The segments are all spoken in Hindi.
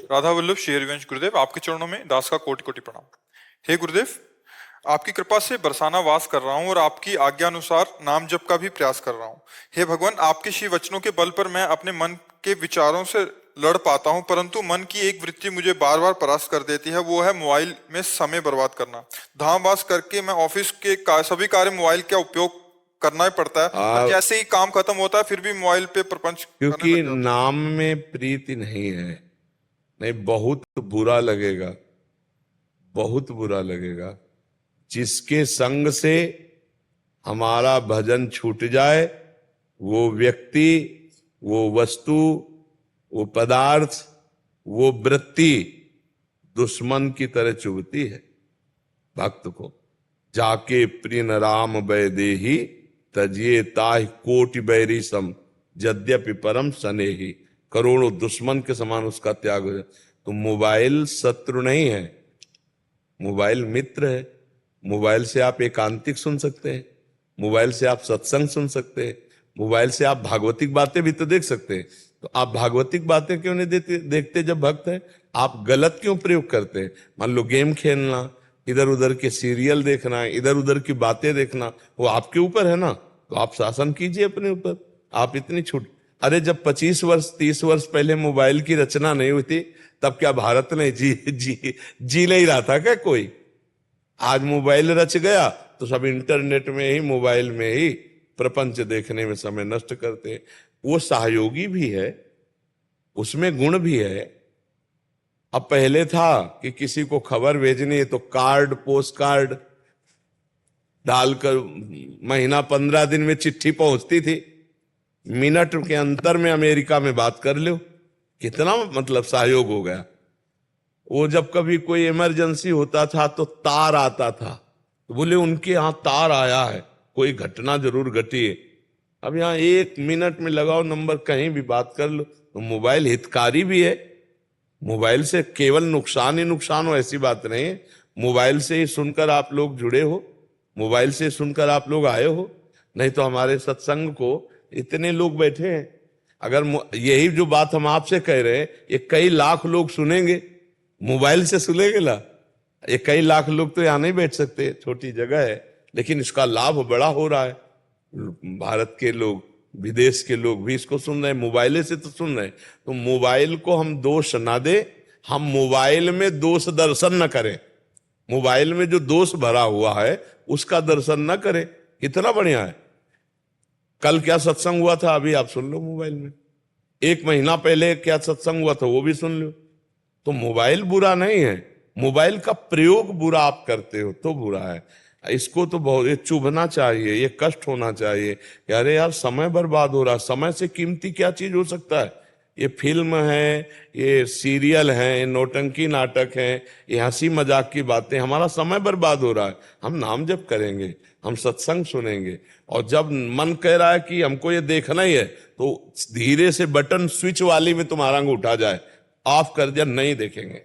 राधा वल्लभ श्री हरिवंश गुरुदेव, आपके चरणों में दास का कोटि कोटि प्रणाम। हे गुरुदेव, आपकी कृपा से बरसाना वास कर रहा हूँ और आपकी आज्ञा अनुसार नाम जप का भी प्रयास कर रहा हूँ। हे भगवान, आपके श्री वचनों के बल पर मैं अपने मन के विचारों से लड़ पाता हूँ, परंतु मन की एक वृत्ति मुझे बार बार परास्त कर देती है, वो है मोबाइल में समय बर्बाद करना। धामवास करके मैं ऑफिस के सभी कार्य मोबाइल का उपयोग करना ही पड़ता है, पर जैसे ही काम खत्म होता है फिर भी मोबाइल पे प्रपंच क्योंकि नाम में प्रीति नहीं है। नहीं, बहुत बुरा लगेगा, बहुत बुरा लगेगा। जिसके संग से हमारा भजन छूट जाए, वो व्यक्ति, वो वस्तु, वो पदार्थ, वो वृत्ति दुश्मन की तरह चुभती है भक्त को। जाके प्रिय राम वैदेही तजिए ताहि कोटि बैरी सम यद्यपि परम स्नेही। करोड़ों दुश्मन के समान उसका त्याग हो जाए। तो मोबाइल शत्रु नहीं है, मोबाइल मित्र है। मोबाइल से आप एकांतिक सुन सकते हैं, मोबाइल से आप सत्संग सुन सकते हैं, मोबाइल से आप भागवतिक बातें भी तो देख सकते हैं। तो आप भागवतिक बातें क्यों नहीं देखते जब भक्त है? आप गलत क्यों प्रयोग करते हैं? मान लो गेम खेलना, इधर उधर के सीरियल देखना, इधर उधर की बातें देखना, वो आपके ऊपर है ना। तो आप शासन कीजिए अपने ऊपर। आप इतनी छूट, अरे जब 25 वर्ष 30 वर्ष पहले मोबाइल की रचना नहीं हुई थी, तब क्या भारत ने जी नहीं रहा था क्या कोई? आज मोबाइल रच गया तो सब इंटरनेट में ही, मोबाइल में ही प्रपंच देखने में समय नष्ट करते हैं। वो सहयोगी भी है, उसमें गुण भी है। अब पहले था कि किसी को खबर भेजनी है तो कार्ड, पोस्ट कार्ड डालकर महीना 15 दिन में चिट्ठी पहुंचती थी, मिनट के अंतर में अमेरिका में बात कर लो। कितना मतलब सहयोग हो गया। वो जब कभी कोई इमरजेंसी होता था तो तार आता था, तो बोले उनके यहां तार आया है, कोई घटना जरूर घटी है। अब यहां 1 मिनट में लगाओ नंबर, कहीं भी बात कर लो। तो मोबाइल हितकारी भी है। मोबाइल से केवल नुकसान ही नुकसान हो ऐसी बात नहीं है। मोबाइल से ही सुनकर आप लोग जुड़े हो, मोबाइल से सुनकर आप लोग आए हो। नहीं तो हमारे सत्संग को इतने लोग बैठे हैं। अगर यही जो बात हम आपसे कह रहे हैं, ये कई लाख लोग सुनेंगे, मोबाइल से सुनेंगे ला। ये कई लाख लोग तो यहां नहीं बैठ सकते, छोटी जगह है, लेकिन इसका लाभ बड़ा हो रहा है। भारत के लोग, विदेश के लोग भी इसको सुन रहे हैं, मोबाइल से तो सुन रहे हैं। तो मोबाइल को हम दोष ना दे, हम मोबाइल में दोष दर्शन न करें। मोबाइल में जो दोष भरा हुआ है उसका दर्शन न करें। कितना बढ़िया है। कल क्या सत्संग हुआ था अभी आप सुन लो मोबाइल में। 1 महीना पहले क्या सत्संग हुआ था वो भी सुन लो। तो मोबाइल बुरा नहीं है, मोबाइल का प्रयोग बुरा आप करते हो तो बुरा है। इसको तो बहुत ये चुभना चाहिए, ये कष्ट होना चाहिए कि अरे यार समय बर्बाद हो रहा। समय से कीमती क्या चीज हो सकता है? ये फिल्म है, ये सीरियल है, ये नौटंकी नाटक है, ये हंसी मजाक की बातें, हमारा समय बर्बाद हो रहा है। हम नाम जप करेंगे, हम सत्संग सुनेंगे, और जब मन कह रहा है कि हमको ये देखना ही है तो धीरे से बटन स्विच वाली में तुम्हारा अंगूठा जाए, ऑफ कर दिया, नहीं देखेंगे।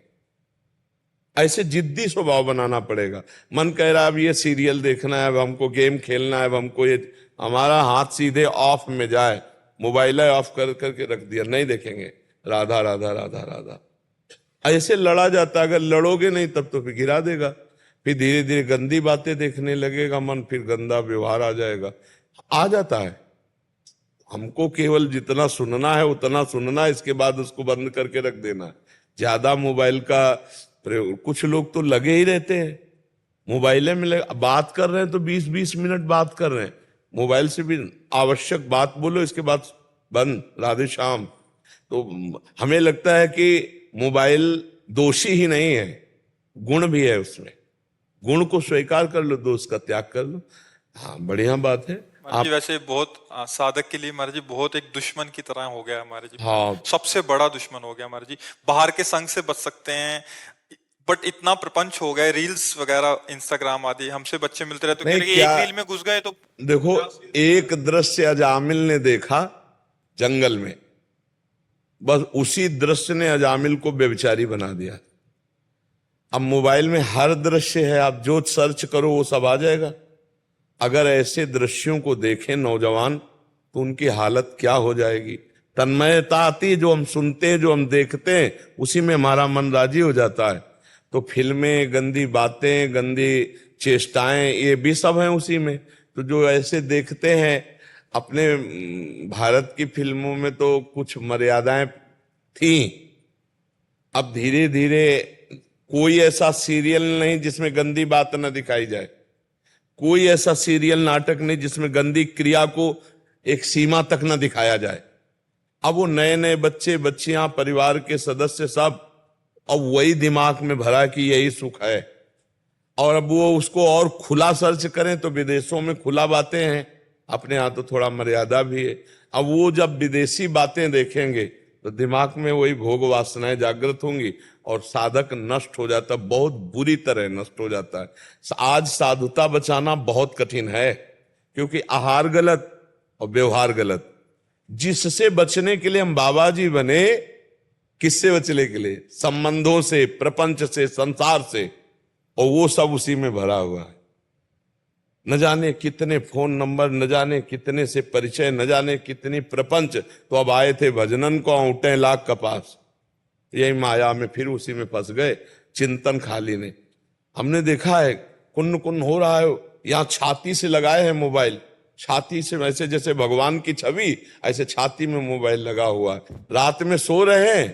ऐसे जिद्दी स्वभाव बनाना पड़ेगा। मन कह रहा है अब ये सीरियल देखना है, अब हमको गेम खेलना है, अब हमको ये, हमारा हाथ सीधे ऑफ में जाए, मोबाइल ऑफ कर करके रख दिया, नहीं देखेंगे। राधा राधा राधा राधा ऐसे लड़ा जाता। अगर लड़ोगे नहीं तब तो फिर गिरा देगा, फिर धीरे धीरे गंदी बातें देखने लगेगा मन, फिर गंदा व्यवहार आ जाएगा, आ जाता है। हमको केवल जितना सुनना है उतना सुनना है, इसके बाद उसको बंद करके रख देना है। ज्यादा मोबाइल का प्रयोग, कुछ लोग तो लगे ही रहते हैं मोबाइल में, बात कर रहे हैं तो 20-20 मिनट बात कर रहे हैं मोबाइल से भी। आवश्यक बात बोलो, इसके बाद बंद, राधे श्याम। तो हमें लगता है कि मोबाइल दोषी ही नहीं है, गुण भी है उसमें। गुण को स्वीकार कर लो, दोष का त्याग कर लो। हाँ, बढ़िया बात है। आप वैसे बहुत साधक के लिए महाराज जी बहुत एक दुश्मन की तरह हो गया हमारे जी। हाँ, सबसे बड़ा दुश्मन हो गया हमारे जी। बाहर के संग से बच सकते हैं, बट इतना प्रपंच हो गए, रील्स वगैरह, इंस्टाग्राम आदि, हमसे बच्चे मिलते रहे तो कह रहे एक रील में घुस गए तो देखो, एक दृश्य अजामिल ने देखा जंगल में, बस उसी दृश्य ने अजामिल को व्यभिचारी बना दिया। अब मोबाइल में हर दृश्य है, आप जो सर्च करो वो सब आ जाएगा। अगर ऐसे दृश्यों को देखें नौजवान तो उनकी हालत क्या हो जाएगी। तन्मयता आती है, जो हम सुनते हैं, जो हम देखते हैं, उसी में हमारा मन राजी हो जाता है। तो फिल्में, गंदी बातें, गंदी चेष्टाएं, ये भी सब हैं उसी में। तो जो ऐसे देखते हैं, अपने भारत की फिल्मों में तो कुछ मर्यादाएं थी। अब धीरे धीरे कोई ऐसा सीरियल नहीं जिसमें गंदी बात न दिखाई जाए, कोई ऐसा सीरियल नाटक नहीं जिसमें गंदी क्रिया को एक सीमा तक न दिखाया जाए। अब वो नए नए बच्चे बच्चियां, परिवार के सदस्य सब अब वही दिमाग में भरा कि यही सुख है। और अब वो उसको और खुला सर्च करें तो विदेशों में खुला बातें हैं, अपने यहाँ तो थोड़ा मर्यादा भी है। अब वो जब विदेशी बातें देखेंगे तो दिमाग में वही भोग वासनाएं जागृत होंगी और साधक नष्ट हो जाता, बहुत बुरी तरह नष्ट हो जाता है। आज साधुता बचाना बहुत कठिन है, क्योंकि आहार गलत और व्यवहार गलत। जिससे बचने के लिए हम बाबा जी बने, किससे बचने के लिए? संबंधों से, प्रपंच से, संसार से, और वो सब उसी में भरा हुआ है। न जाने कितने फोन नंबर, न जाने कितने से परिचय, न जाने कितनी प्रपंच। तो अब आए थे भजनन को औंटे लाख कपास, यही माया में फिर उसी में फंस गए। चिंतन खाली ने हमने देखा है, कुन्न कुन्न हो रहा है, यहाँ छाती से लगाए हैं मोबाइल, छाती से, वैसे जैसे भगवान की छवि, ऐसे छाती में मोबाइल लगा हुआ है। रात में सो रहे हैं,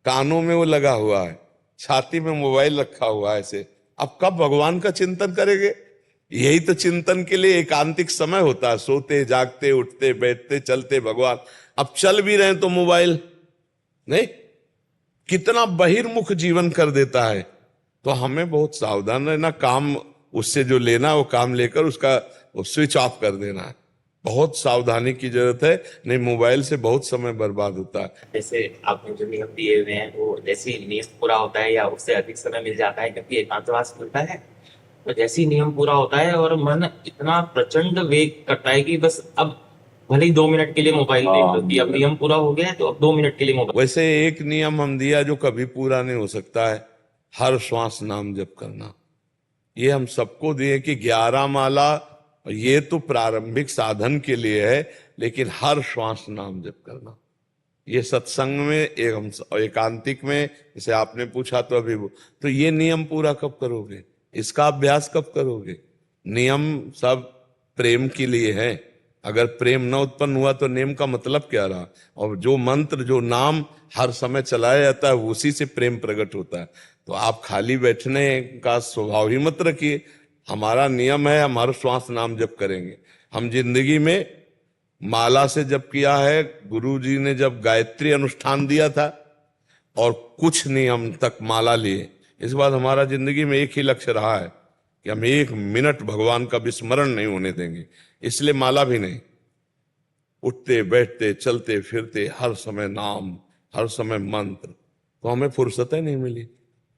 कानों में वो लगा हुआ है, छाती में मोबाइल रखा हुआ है ऐसे। अब कब भगवान का चिंतन करेंगे? यही तो चिंतन के लिए एकांतिक समय होता है, सोते जागते, उठते बैठते, चलते भगवान। अब चल भी रहे हैं तो मोबाइल नहीं, कितना बहिर्मुख जीवन कर देता है। तो हमें बहुत सावधान रहना, काम उससे जो लेना वो काम लेकर उसका वो स्विच ऑफ कर देना है। बहुत सावधानी की जरूरत है, नहीं मोबाइल से बहुत समय बर्बाद होता है। जैसे आपने जो नियम दिए हुए हैं वो जैसे ही नियम पूरा होता है या उससे अधिक समय मिल जाता है, क्योंकि एकांतवास मिलता है, तो जैसे ही नियम पूरा होता है और मन इतना प्रचंड वेग करता है कि बस अब भले ही 2 मिनट के लिए मोबाइल देख लो, कि अब नियम पूरा हो गया है तो अब 2 मिनट के लिए मोबाइल। वैसे एक नियम हम दिया जो कभी पूरा नहीं हो सकता है, हर श्वास नाम जप करना। ये हम सबको दिए कि 11 माला, ये तो प्रारंभिक साधन के लिए है, लेकिन हर श्वास नाम जप करना। ये सत्संग में एकांतिक में, जैसे आपने पूछा तो अभी वो, तो ये नियम पूरा कब करोगे? इसका अभ्यास कब करोगे? नियम सब प्रेम के लिए है। अगर प्रेम न उत्पन्न हुआ तो नियम का मतलब क्या रहा? और जो मंत्र, जो नाम हर समय चलाया जाता है, उसी से प्रेम प्रकट होता है। तो आप खाली बैठने का स्वभाव ही मत रखिए। हमारा नियम है, हम हर श्वास नाम जप करेंगे। हम जिंदगी में माला से जप किया है, गुरु जी ने जब गायत्री अनुष्ठान दिया था और कुछ नियम तक माला लिए। इस बार हमारा जिंदगी में एक ही लक्ष्य रहा है कि हम 1 मिनट भगवान का विस्मरण नहीं होने देंगे, इसलिए माला भी नहीं। उठते बैठते चलते फिरते हर समय नाम, हर समय मंत्र। तो हमें फुर्सत नहीं मिली,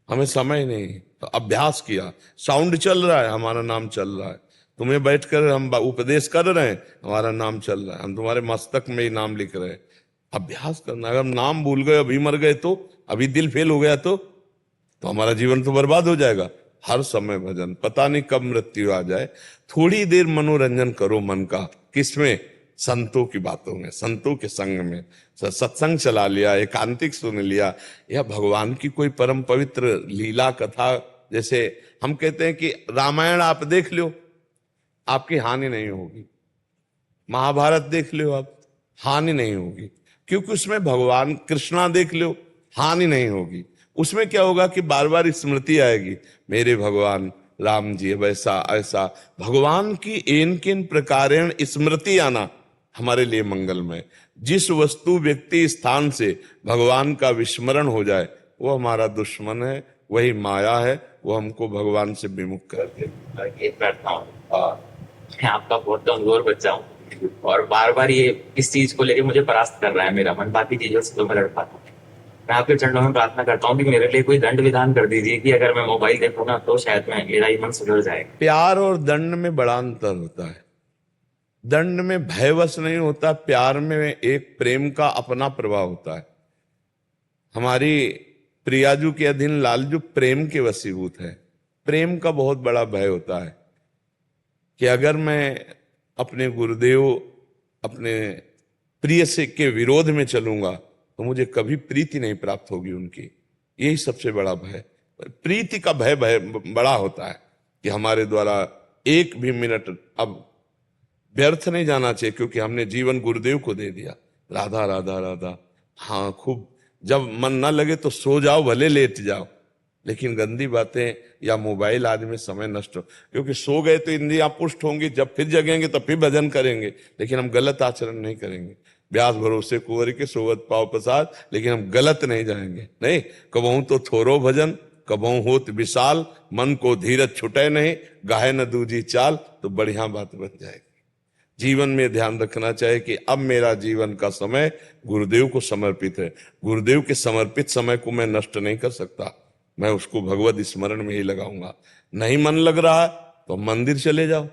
हमें समय नहीं, तो अभ्यास किया। साउंड चल रहा है, हमारा नाम चल रहा है। तुम्हें बैठकर हम उपदेश कर रहे हैं, हमारा नाम चल रहा है। हम तुम्हारे मस्तक में ही नाम लिख रहे हैं। अभ्यास करना। अगर हम नाम भूल गए, अभी मर गए तो, अभी दिल फेल हो गया तो हमारा जीवन तो बर्बाद हो जाएगा। हर समय भजन, पता नहीं कब मृत्यु आ जाए। थोड़ी देर मनोरंजन करो मन का, किसमें? संतों की बातों में, संतों के संग में। सत्संग चला लिया, एकांतिक सुन लिया, या भगवान की कोई परम पवित्र लीला कथा। जैसे हम कहते हैं कि रामायण आप देख लो, आपकी हानि नहीं होगी। महाभारत देख लो आप, हानि नहीं होगी, क्योंकि उसमें भगवान कृष्णा देख लो, हानि नहीं होगी। उसमें क्या होगा कि बार बार स्मृति आएगी, मेरे भगवान राम जी वैसा ऐसा। भगवान की एन किन प्रकारेण स्मृति आना हमारे लिए मंगलमय। जिस वस्तु व्यक्ति स्थान से भगवान का विस्मरण हो जाए, वो हमारा दुश्मन है, वही माया है, वो हमको भगवान से विमुख कर दे। ये करता हूँ और मैं आपका बहुत कमजोर बच्चा हूँ, और बार बार ये इस चीज को लेकर मुझे परास्त कर रहा है मेरा मन। बाकी चीजों से तो मैं लड़ पाता हूँ। मैं आपके चरणों में प्रार्थना करता हूँ कि मेरे लिए कोई दंड विधान कर दीजिए कि अगर मैं मोबाइल देखूँ ना तो शायद मेरा ही मन सुधर जाएगा। प्यार और दंड में बड़ा अंतर होता है। दंड में भयवश नहीं होता, प्यार में एक प्रेम का अपना प्रभाव होता है। हमारी प्रियाजू के अधीन लालजू प्रेम के वशीभूत है। प्रेम का बहुत बड़ा भय होता है कि अगर मैं अपने गुरुदेव, अपने प्रिय से के विरोध में चलूंगा तो मुझे कभी प्रीति नहीं प्राप्त होगी उनकी। यही सबसे बड़ा भय। प्रीति का भय बड़ा होता है कि हमारे द्वारा एक भी मिनट अब व्यर्थ नहीं जाना चाहिए, क्योंकि हमने जीवन गुरुदेव को दे दिया। राधा राधा राधा, हाँ खूब, जब मन ना लगे तो सो जाओ, भले लेट जाओ, लेकिन गंदी बातें या मोबाइल आदि में समय नष्ट हो, क्योंकि सो गए तो इंद्रियां पुष्ट होंगी, जब फिर जगेंगे तो फिर भजन करेंगे, लेकिन हम गलत आचरण नहीं करेंगे। व्यास भरोसे कुंवर के सोवत पाव प्रसाद, लेकिन हम गलत नहीं जाएंगे। नहीं, कबहू तो थोरो भजन, कबहू होत विशाल, मन को धीरज छुटे नहीं, गाहे न दूजी चाल, तो बढ़िया बात बन जाएगी। जीवन में ध्यान रखना चाहिए कि अब मेरा जीवन का समय गुरुदेव को समर्पित है। गुरुदेव के समर्पित समय को मैं नष्ट नहीं कर सकता, मैं उसको भगवत स्मरण में ही लगाऊंगा। नहीं मन लग रहा तो मंदिर चले जाओ,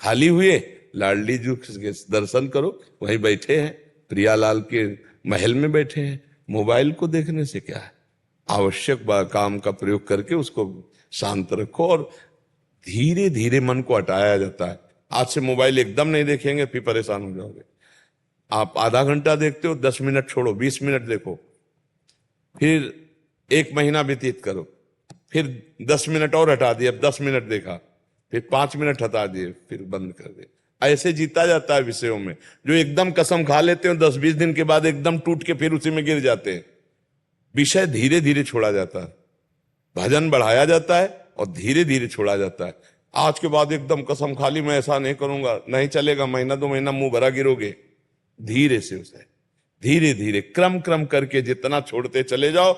खाली हुए लाडली जी के दर्शन करो, वहीं बैठे हैं, प्रियालाल के महल में बैठे हैं। मोबाइल को देखने से क्या है, आवश्यक काम का प्रयोग करके उसको शांत रखो, और धीरे धीरे मन को हटाया जाता है। आज से मोबाइल एकदम नहीं देखेंगे, फिर परेशान हो जाओगे। आप आधा घंटा देखते हो, 10 मिनट छोड़ो, 20 मिनट देखो, फिर 1 महीना व्यतीत करो, फिर 10 मिनट और हटा दिए, अब 10 मिनट देखा, फिर 5 मिनट हटा दिए, फिर बंद कर दिए। ऐसे जीता जाता है विषयों में। जो एकदम कसम खा लेते हो, 10-20 दिन के बाद एकदम टूट के फिर उसी में गिर जाते हैं। विषय धीरे धीरे छोड़ा जाता है, भजन बढ़ाया जाता है और धीरे धीरे छोड़ा जाता है। आज के बाद एकदम कसम खा ली मैं ऐसा नहीं करूंगा, नहीं चलेगा, महीना 2 महीना मुंह भरा गिरोगे। धीरे से उसे धीरे धीरे क्रम करके जितना छोड़ते चले जाओ,